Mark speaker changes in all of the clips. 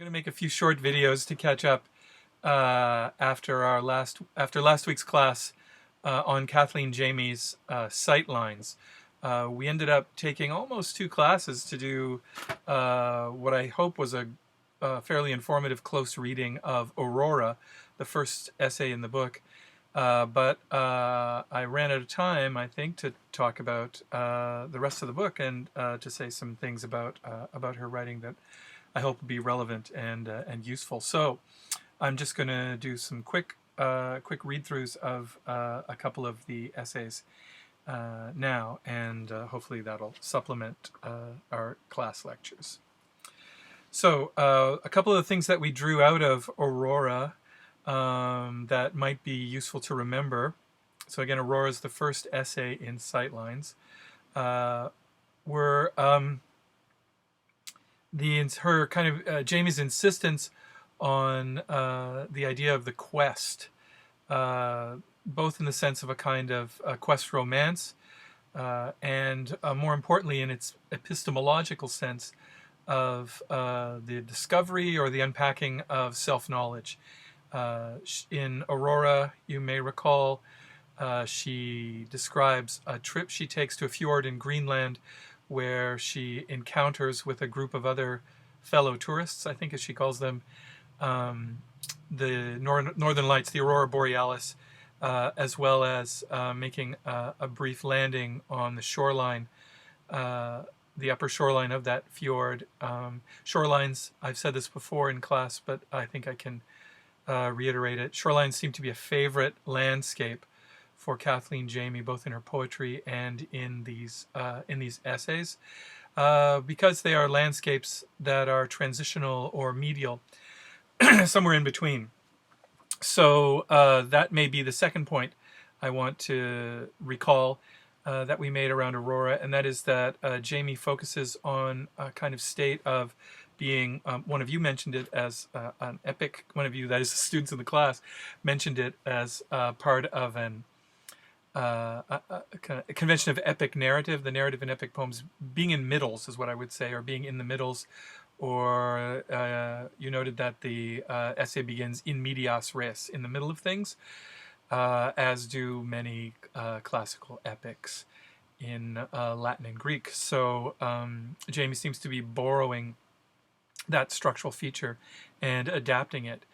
Speaker 1: I'm going to make a few short videos to catch up after last week's class on Kathleen Jamie's Sightlines. We ended up taking almost 2 classes to do what I hope was a fairly informative close reading of Aurora, the first essay in the book. But I ran out of time, I think, to talk about the rest of the book and to say some things about her writing that I hope will be relevant and useful. So I'm just going to do some quick read-throughs of a couple of the essays now, and hopefully that'll supplement our class lectures. So a couple of the things that we drew out of Aurora that might be useful to remember. So again, Aurora is the first essay in Sightlines. Were her kind of Jamie's insistence on the idea of the quest, both in the sense of a kind of quest romance, and more importantly in its epistemological sense of the discovery or the unpacking of self-knowledge. In Aurora, you may recall, she describes a trip she takes to a fjord in Greenland where she encounters with a group of other fellow tourists, I think as she calls them, the Northern Lights, the Aurora Borealis, as well as making a brief landing on the shoreline, the upper shoreline of that fjord. Shorelines, I've said this before in class, but I think I can reiterate it. Shorelines seem to be a favorite landscape for Kathleen Jamie, both in her poetry and in these essays, because they are landscapes that are transitional or medial, somewhere in between. So that may be the second point I want to recall that we made around Aurora, and that is that Jamie focuses on a kind of state of being, one of you mentioned it as an epic, one of you, that is the students in the class, mentioned it as part of a convention of epic narrative. The narrative in epic poems being in middles is what I would say, or being in the middles, or you noted that the essay begins in medias res, in the middle of things, as do many classical epics in Latin and Greek. So Jamie seems to be borrowing that structural feature and adapting it.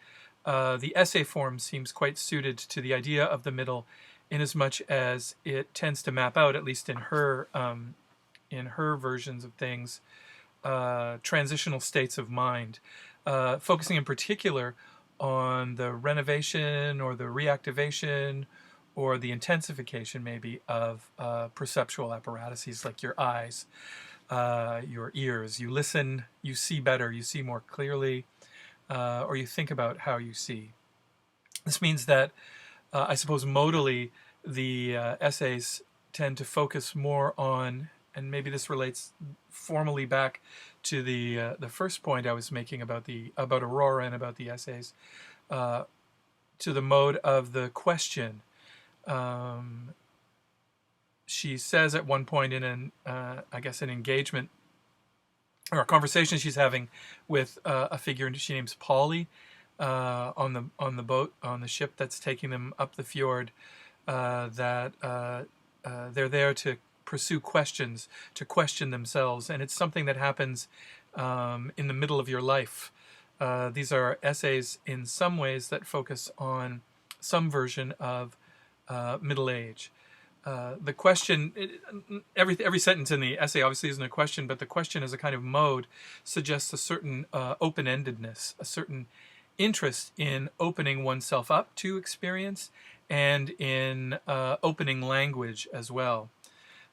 Speaker 1: The essay form seems quite suited to the idea of the middle, inasmuch as it tends to map out, at least in her versions of things, transitional states of mind, focusing in particular on the renovation or the reactivation or the intensification maybe of perceptual apparatuses like your eyes, your ears. You listen, you see better, you see more clearly, or you think about how you see. This means that I suppose modally the essays tend to focus more on, and maybe this relates formally back to the first point I was making about Aurora and about the essays, to the mode of the question. She says at one point in an I guess an engagement or a conversation she's having with a figure she names Polly, on the boat, on the ship that's taking them up the fjord, that they're there to pursue questions, to question themselves, and it's something that happens in the middle of your life. These are essays in some ways that focus on some version of middle age. The question, every sentence in the essay obviously isn't a question, but the question as a kind of mode suggests a certain open-endedness, a certain interest in opening oneself up to experience and in opening language as well.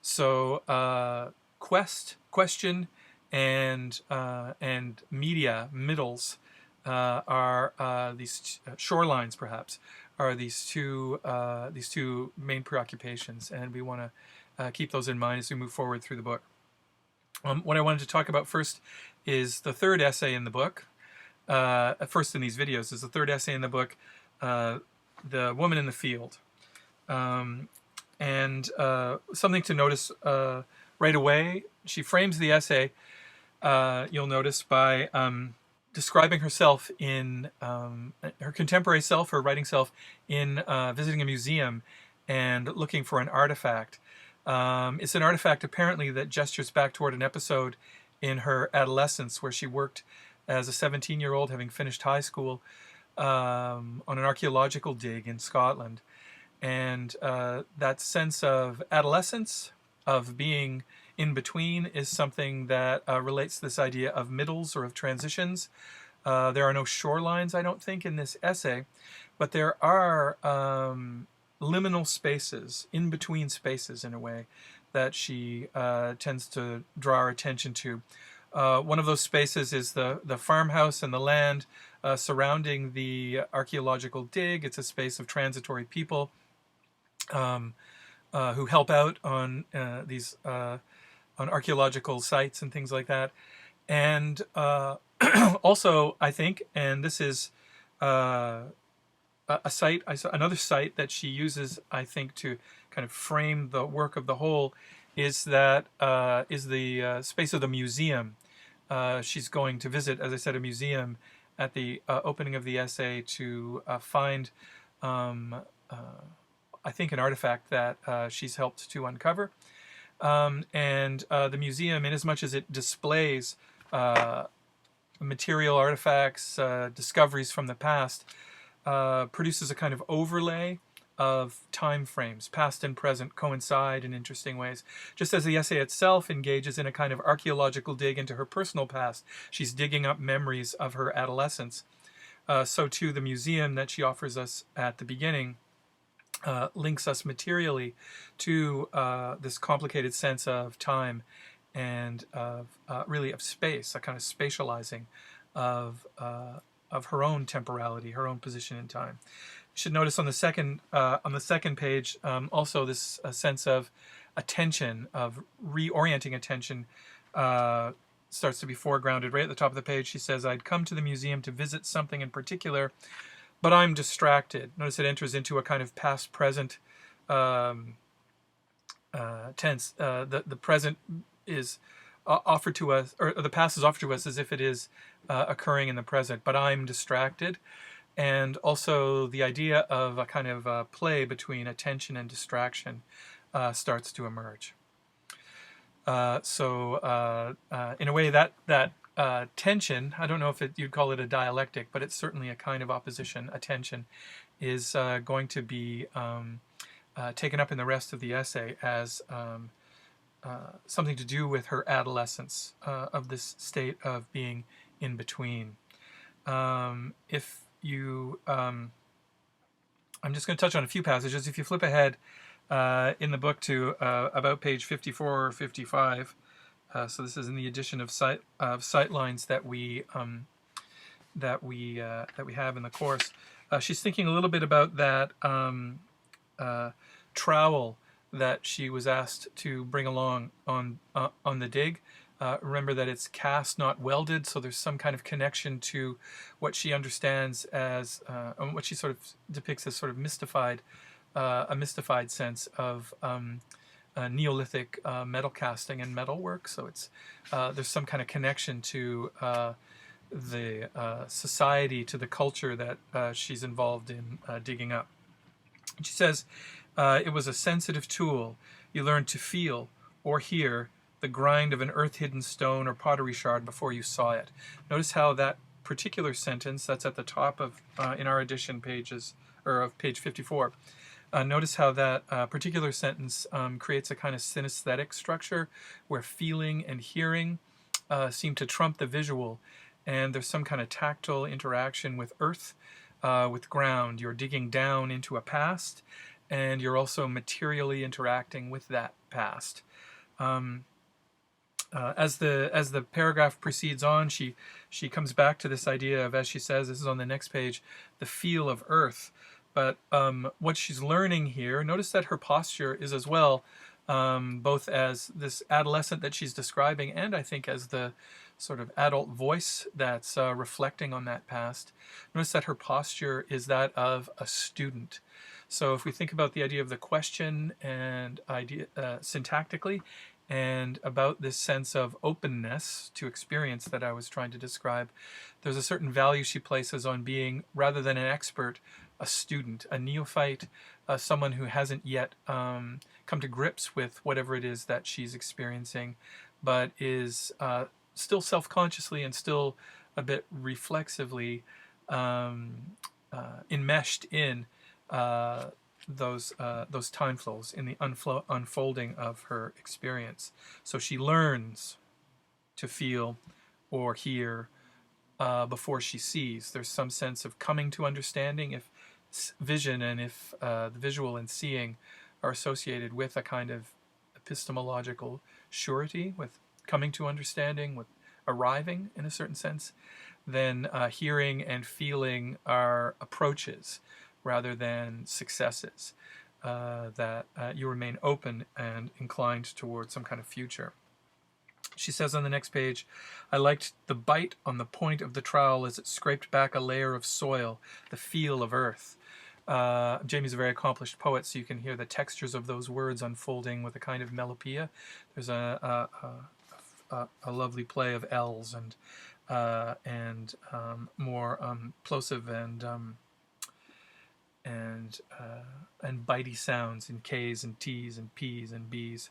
Speaker 1: So question, and media, middles, are these shorelines perhaps, are these two main preoccupations, and we want to keep those in mind as we move forward through the book. What I wanted to talk about first is the third essay in the book. First in these videos is the third essay in the book, The Woman in the Field. And something to notice right away, she frames the essay, you'll notice, by describing herself in her contemporary self, her writing self, in visiting a museum and looking for an artifact. It's an artifact apparently that gestures back toward an episode in her adolescence where she worked as a 17-year-old, having finished high school, on an archaeological dig in Scotland. And that sense of adolescence, of being in between, is something that relates to this idea of middles or of transitions. There are no shorelines, I don't think, in this essay, but there are liminal spaces, in between spaces in a way, that she tends to draw our attention to. One of those spaces is the farmhouse and the land surrounding the archaeological dig. It's a space of transitory people who help out on these on archaeological sites and things like that. And also, I think, and this is a site, another site that she uses, I think, to kind of frame the work of the whole, is that is the space of the museum. She's going to visit, as I said, a museum at the opening of the essay to find, I think, an artifact that she's helped to uncover. And the museum, in as much as it displays material artifacts, discoveries from the past, produces a kind of overlay of time frames. Past and present coincide in interesting ways. Just as the essay itself engages in a kind of archaeological dig into her personal past, she's digging up memories of her adolescence. So too the museum that she offers us at the beginning links us materially to this complicated sense of time and of really of space, a kind of spatializing of her own temporality, her own position in time. You should notice on the second page also this sense of attention, of reorienting attention, starts to be foregrounded. Right at the top of the page, she says, "I'd come to the museum to visit something in particular, but I'm distracted." Notice it enters into a kind of past-present tense. The present is offered to us, or the past is offered to us as if it is occurring in the present, but I'm distracted. And also the idea of a kind of play between attention and distraction starts to emerge. So in a way, that tension, I don't know if you'd call it a dialectic, but it's certainly a kind of opposition. Attention is going to be taken up in the rest of the essay as something to do with her adolescence, of this state of being in between. If you, I'm just going to touch on a few passages. If you flip ahead in the book to about page 54 or 55, so this is in the edition of Sightlines that we have in the course. She's thinking a little bit about that trowel that she was asked to bring along on the dig. Remember that it's cast, not welded, so there's some kind of connection to what she understands as, what she sort of depicts as sort of mystified, a mystified sense of Neolithic metal casting and metal work. So it's there's some kind of connection to the society, to the culture that she's involved in digging up. She says, it was a sensitive tool. You learned to feel or hear the grind of an earth-hidden stone or pottery shard before you saw it. Notice how that particular sentence, that's at the top of, in our edition pages, or of page 54, notice how that particular sentence creates a kind of synesthetic structure where feeling and hearing seem to trump the visual, and there's some kind of tactile interaction with earth, with ground. You're digging down into a past, and you're also materially interacting with that past. As the paragraph proceeds on, she comes back to this idea of, as she says, this is on the next page, the feel of earth. But what she's learning here, notice that her posture is as well, both as this adolescent that she's describing, and I think as the sort of adult voice that's reflecting on that past. Notice that her posture is that of a student. So if we think about the idea of the question and idea syntactically, And about this sense of openness to experience that I was trying to describe, there's a certain value she places on being, rather than an expert, a student, a neophyte, someone who hasn't yet come to grips with whatever it is that she's experiencing, but is still self-consciously and still a bit reflexively enmeshed in those time flows, in the unfolding of her experience. So she learns to feel or hear before she sees. There's some sense of coming to understanding if vision and if the visual and seeing are associated with a kind of epistemological surety, with coming to understanding, with arriving in a certain sense, then hearing and feeling are approaches rather than successes, that you remain open and inclined towards some kind of future. She says on the next page, I liked the bite on the point of the trowel as it scraped back a layer of soil, the feel of earth. Jamie's a very accomplished poet, so you can hear the textures of those words unfolding with a kind of melopea. There's a lovely play of L's and more plosive and bitey sounds in K's and T's and P's and B's.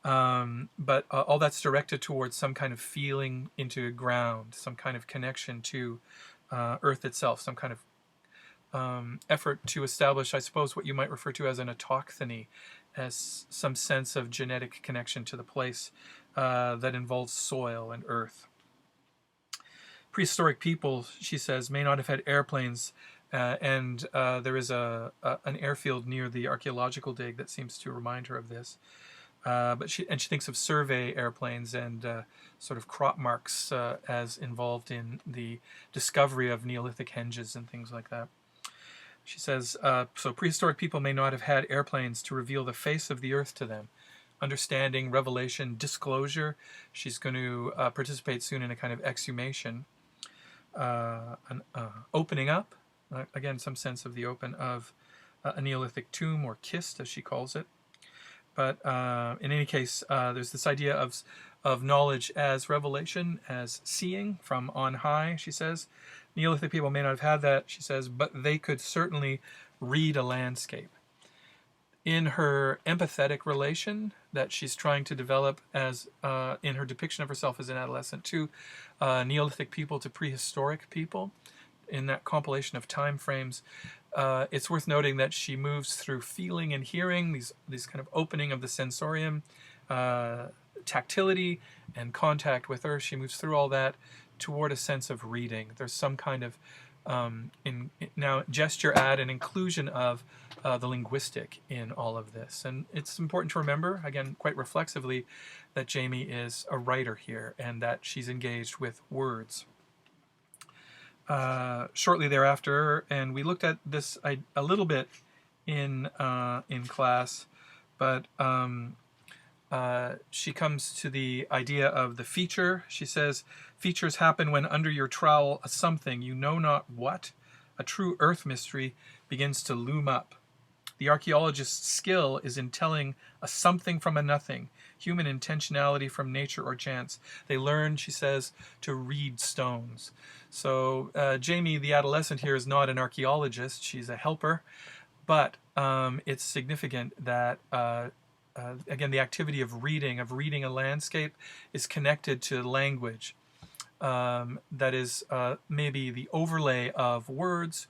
Speaker 1: But all that's directed towards some kind of feeling into ground, some kind of connection to Earth itself, some kind of effort to establish, I suppose, what you might refer to as an autochthony, as some sense of genetic connection to the place that involves soil and earth. Prehistoric people, she says, may not have had airplanes, and there is an airfield near the archaeological dig that seems to remind her of this. But she thinks of survey airplanes and sort of crop marks as involved in the discovery of Neolithic henges and things like that. She says, so prehistoric people may not have had airplanes to reveal the face of the earth to them. Understanding, revelation, disclosure. She's going to participate soon in a kind of exhumation, an opening up, again, some sense of the open of a Neolithic tomb, or kist, as she calls it. But in any case, there's this idea of knowledge as revelation, as seeing from on high, she says. Neolithic people may not have had that, she says, but they could certainly read a landscape. In her empathetic relation that she's trying to develop as in her depiction of herself as an adolescent to Neolithic people, to prehistoric people, in that compilation of time frames, it's worth noting that she moves through feeling and hearing, these kind of opening of the sensorium, tactility and contact with earth. She moves through all that toward a sense of reading. There's some kind of now gesture add an inclusion of the linguistic in all of this. And it's important to remember, again, quite reflexively, that Jamie is a writer here and that she's engaged with words. Shortly thereafter, and we looked at this a little bit in class, but she comes to the idea of the feature. She says, features happen when under your trowel a something, you know not what, a true earth mystery begins to loom up. The archaeologist's skill is in telling a something from a nothing, human intentionality from nature or chance. They learn, she says, to read stones. So Jamie, the adolescent here, is not an archaeologist. She's a helper. But it's significant that, again, the activity of reading a landscape is connected to language. That is maybe the overlay of words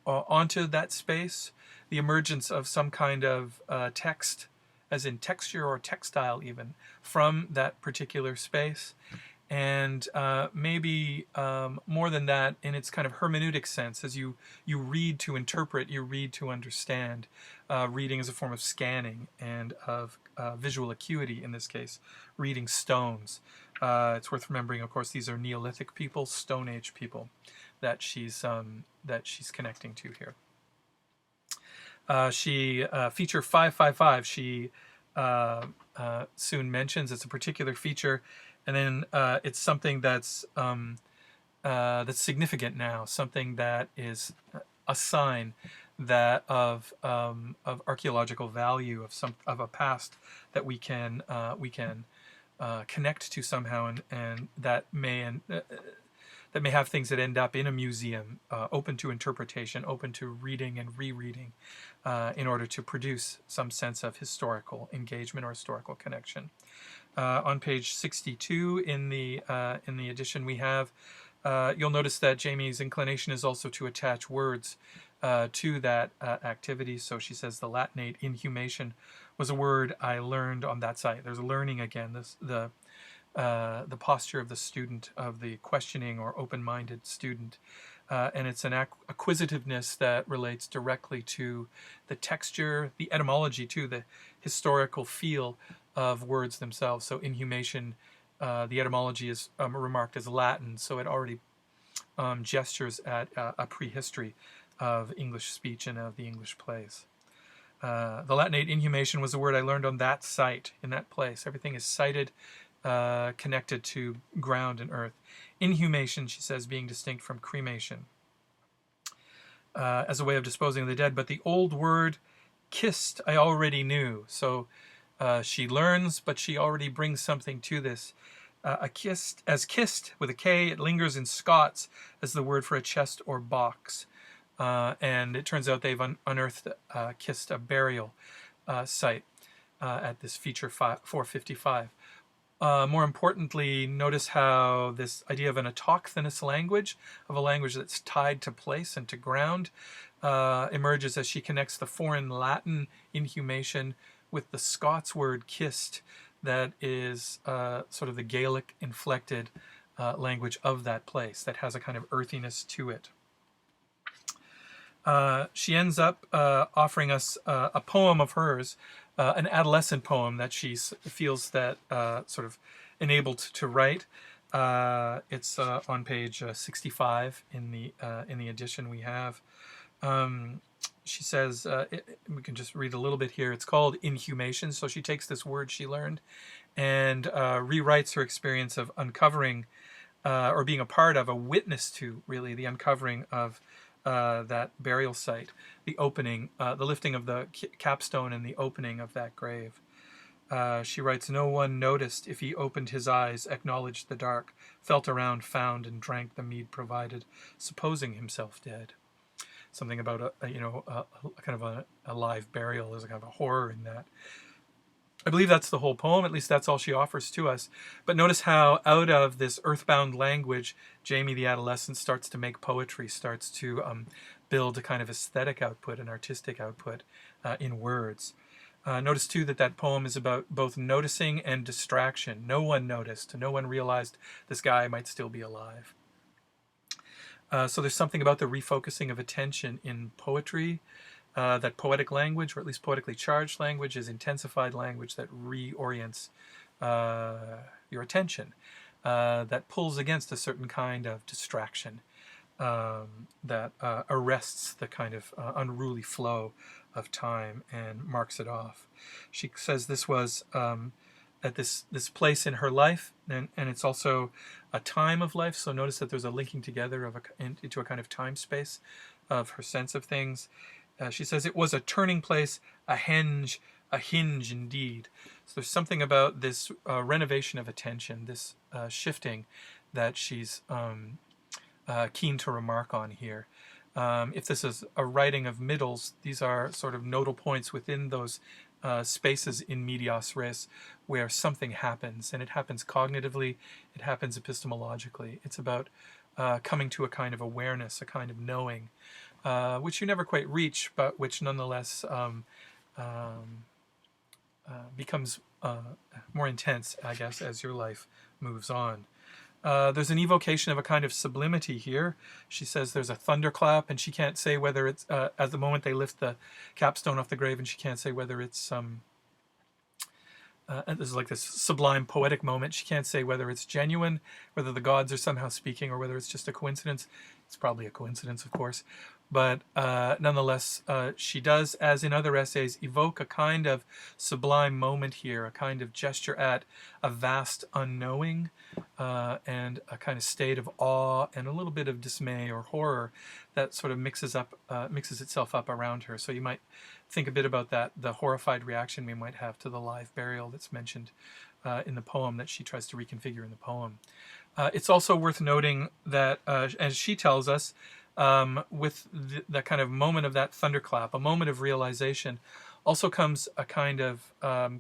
Speaker 1: onto that space, the emergence of some kind of text, as in texture or textile even, from that particular space. And maybe more than that, in its kind of hermeneutic sense, as you read to interpret, you read to understand. Reading is a form of scanning and of visual acuity, in this case, reading stones. It's worth remembering, of course, these are Neolithic people, Stone Age people that she's connecting to here. She feature 555. She soon mentions it's a particular feature, and then it's something that's significant now, something that is a sign that of archaeological value of a past that we can connect to somehow, and that may have things that end up in a museum, open to interpretation, open to reading and rereading, in order to produce some sense of historical engagement or historical connection. On page 62 in the edition we have, you'll notice that Jamie's inclination is also to attach words to that activity. So she says the Latinate inhumation was a word I learned on that site. There's learning again. The posture of the student, of the questioning or open-minded student, and it's an acquisitiveness that relates directly to the texture, the etymology, to the historical feel of words themselves. So inhumation, the etymology is remarked as Latin, so it already gestures at a prehistory of English speech and of the English plays. The Latinate inhumation was a word I learned on that site, in that place. Everything is cited, connected to ground and earth. Inhumation, she says, being distinct from cremation, as a way of disposing of the dead. But the old word kissed I already knew. So she learns, but she already brings something to this. Kissed with a K, it lingers in Scots as the word for a chest or box. And it turns out they've unearthed kissed, a burial site at this feature 455. More importantly, notice how this idea of an autochthonous language, of a language that's tied to place and to ground, emerges as she connects the foreign Latin inhumation with the Scots word kissed, that is sort of the Gaelic inflected language of that place, that has a kind of earthiness to it. She ends up offering us a poem of hers, an adolescent poem that she feels that sort of enabled to write. It's on page 65 in the edition we have. She says, we can just read a little bit here. It's called Inhumation. So she takes this word she learned and rewrites her experience of uncovering, or being a part of, a witness to, really, the uncovering of that burial site, the opening, the lifting of the capstone and the opening of that grave. She writes, no one noticed if he opened his eyes, acknowledged the dark, felt around, found, and drank the mead provided, supposing himself dead. Something about a kind of a live burial. There's a kind of a horror in that. I believe that's the whole poem. At least that's all she offers to us. But notice how out of this earthbound language, Jamie the adolescent starts to make poetry, starts to build a kind of aesthetic output, an artistic output in words. Notice too that poem is about both noticing and distraction. No one noticed. No one realized this guy might still be alive. So there's something about the refocusing of attention in poetry. That poetic language, or at least poetically charged language, is intensified language that reorients your attention, that pulls against a certain kind of distraction, that arrests the kind of unruly flow of time and marks it off. She says this was at this place in her life, and it's also a time of life. So notice that there's a linking together of into a kind of time space of her sense of things. She says it was a turning place, a hinge indeed. So there's something about this renovation of attention, this shifting, that she's keen to remark on here. If this is a writing of middles, these are sort of nodal points within those spaces in medias res where something happens, and it happens cognitively, it happens epistemologically. It's about coming to a kind of awareness, a kind of knowing, which you never quite reach, but which nonetheless becomes more intense, I guess, as your life moves on. There's an evocation of a kind of sublimity here. She says there's a thunderclap, and she can't say whether it's, at the moment they lift the capstone off the grave, and she can't say whether it's this is like this sublime poetic moment. She can't say whether it's genuine, whether the gods are somehow speaking, or whether it's just a coincidence. It's probably a coincidence, of course. but nonetheless, she does, as in other essays, evoke a kind of sublime moment here, a kind of gesture at a vast unknowing, and a kind of state of awe and a little bit of dismay or horror that sort of mixes itself up around her. So you might think a bit about that, the horrified reaction we might have to the live burial that's mentioned in the poem, that she tries to reconfigure in the poem. It's also worth noting that, as she tells us, with the kind of moment of that thunderclap, a moment of realization, also comes a kind of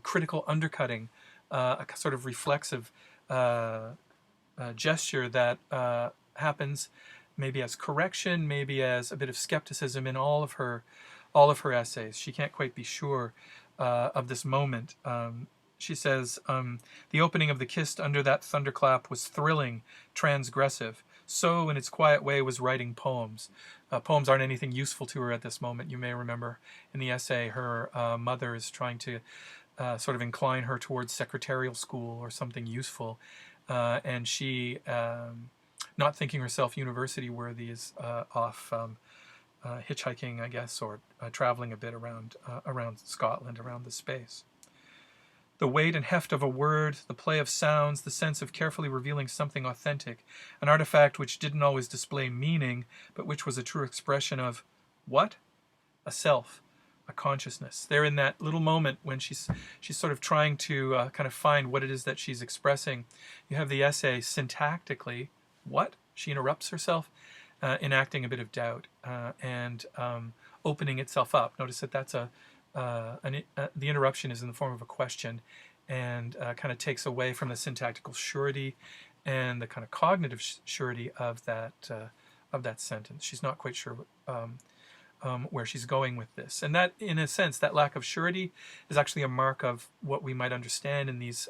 Speaker 1: critical undercutting, a sort of reflexive gesture that happens maybe as correction, maybe as a bit of skepticism in all of her essays. She can't quite be sure of this moment. She says, the opening of the kiss under that thunderclap was thrilling, transgressive. So, in its quiet way, was writing poems. Poems aren't anything useful to her at this moment. You may remember in the essay, her mother is trying to sort of incline her towards secretarial school or something useful. And she, not thinking herself university worthy, is off hitchhiking, I guess, or traveling a bit around Scotland, around the space. The weight and heft of a word, the play of sounds, the sense of carefully revealing something authentic, an artifact which didn't always display meaning, but which was a true expression of what? A self, a consciousness. They're in that little moment when she's sort of trying to kind of find what it is that she's expressing. You have the essay syntactically, what? She interrupts herself, enacting a bit of doubt and opening itself up. Notice that that's the interruption is in the form of a question, and kind of takes away from the syntactical surety and the kind of cognitive surety of that sentence. She's not quite sure where she's going with this, and that, in a sense, that lack of surety is actually a mark of what we might understand in these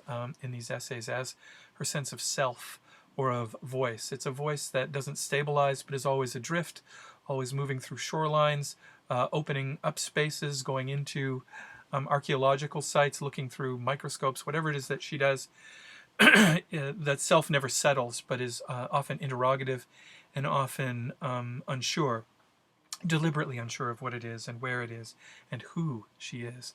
Speaker 1: essays as her sense of self or of voice. It's a voice that doesn't stabilize, but is always adrift, always moving through shorelines, opening up spaces, going into archaeological sites, looking through microscopes, whatever it is that she does. That self never settles, but is often interrogative and often unsure, deliberately unsure of what it is and where it is and who she is.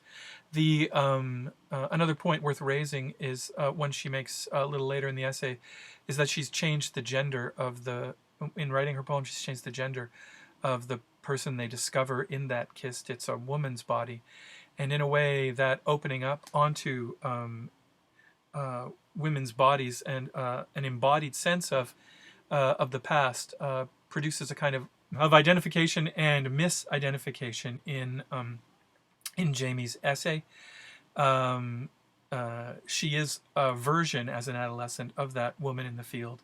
Speaker 1: The another point worth raising is one she makes a little later in the essay, is that she's changed the gender of in writing her poem, she's changed the gender of the person they discover in that kiss. It's a woman's body, and in a way, that opening up onto women's bodies and an embodied sense of the past produces a kind of identification and misidentification in Jamie's essay. She is a version, as an adolescent, of that woman in the field.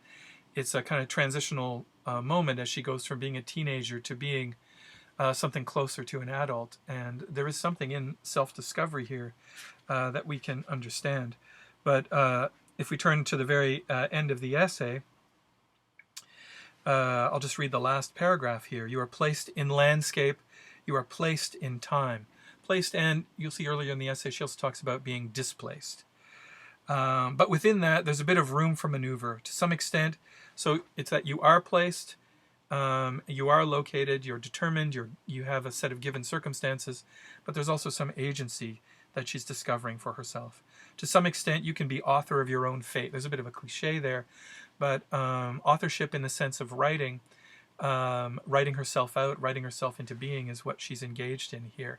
Speaker 1: It's a kind of transitional moment as she goes from being a teenager to being something closer to an adult. And there is something in self-discovery here that we can understand. But if we turn to the very end of the essay, I'll just read the last paragraph here. You are placed in landscape. You are placed in time. Placed, and you'll see earlier in the essay, she also talks about being displaced. But within that, there's a bit of room for maneuver to some extent. So it's that you are placed, you are located, you're determined, you have a set of given circumstances, but there's also some agency that she's discovering for herself. To some extent, you can be author of your own fate. There's a bit of a cliche there, but authorship in the sense of writing herself out, writing herself into being, is what she's engaged in here.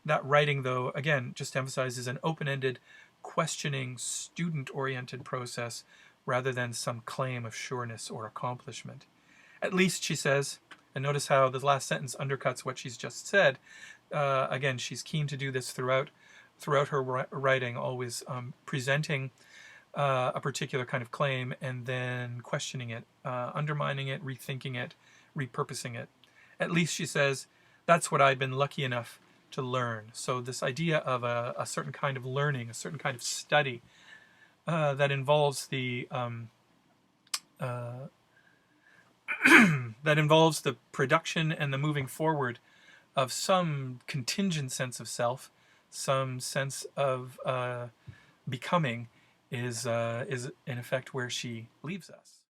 Speaker 1: That writing, though, again, just emphasizes an open-ended, questioning, student-oriented process rather than some claim of sureness or accomplishment. At least, she says, and notice how the last sentence undercuts what she's just said. Again, she's keen to do this throughout her writing, always presenting a particular kind of claim and then questioning it, undermining it, rethinking it, repurposing it. At least, she says, that's what I'd been lucky enough to learn. So this idea of a certain kind of learning, a certain kind of study that involves the production and the moving forward of some contingent sense of self, some sense of becoming, is in effect where she leaves us.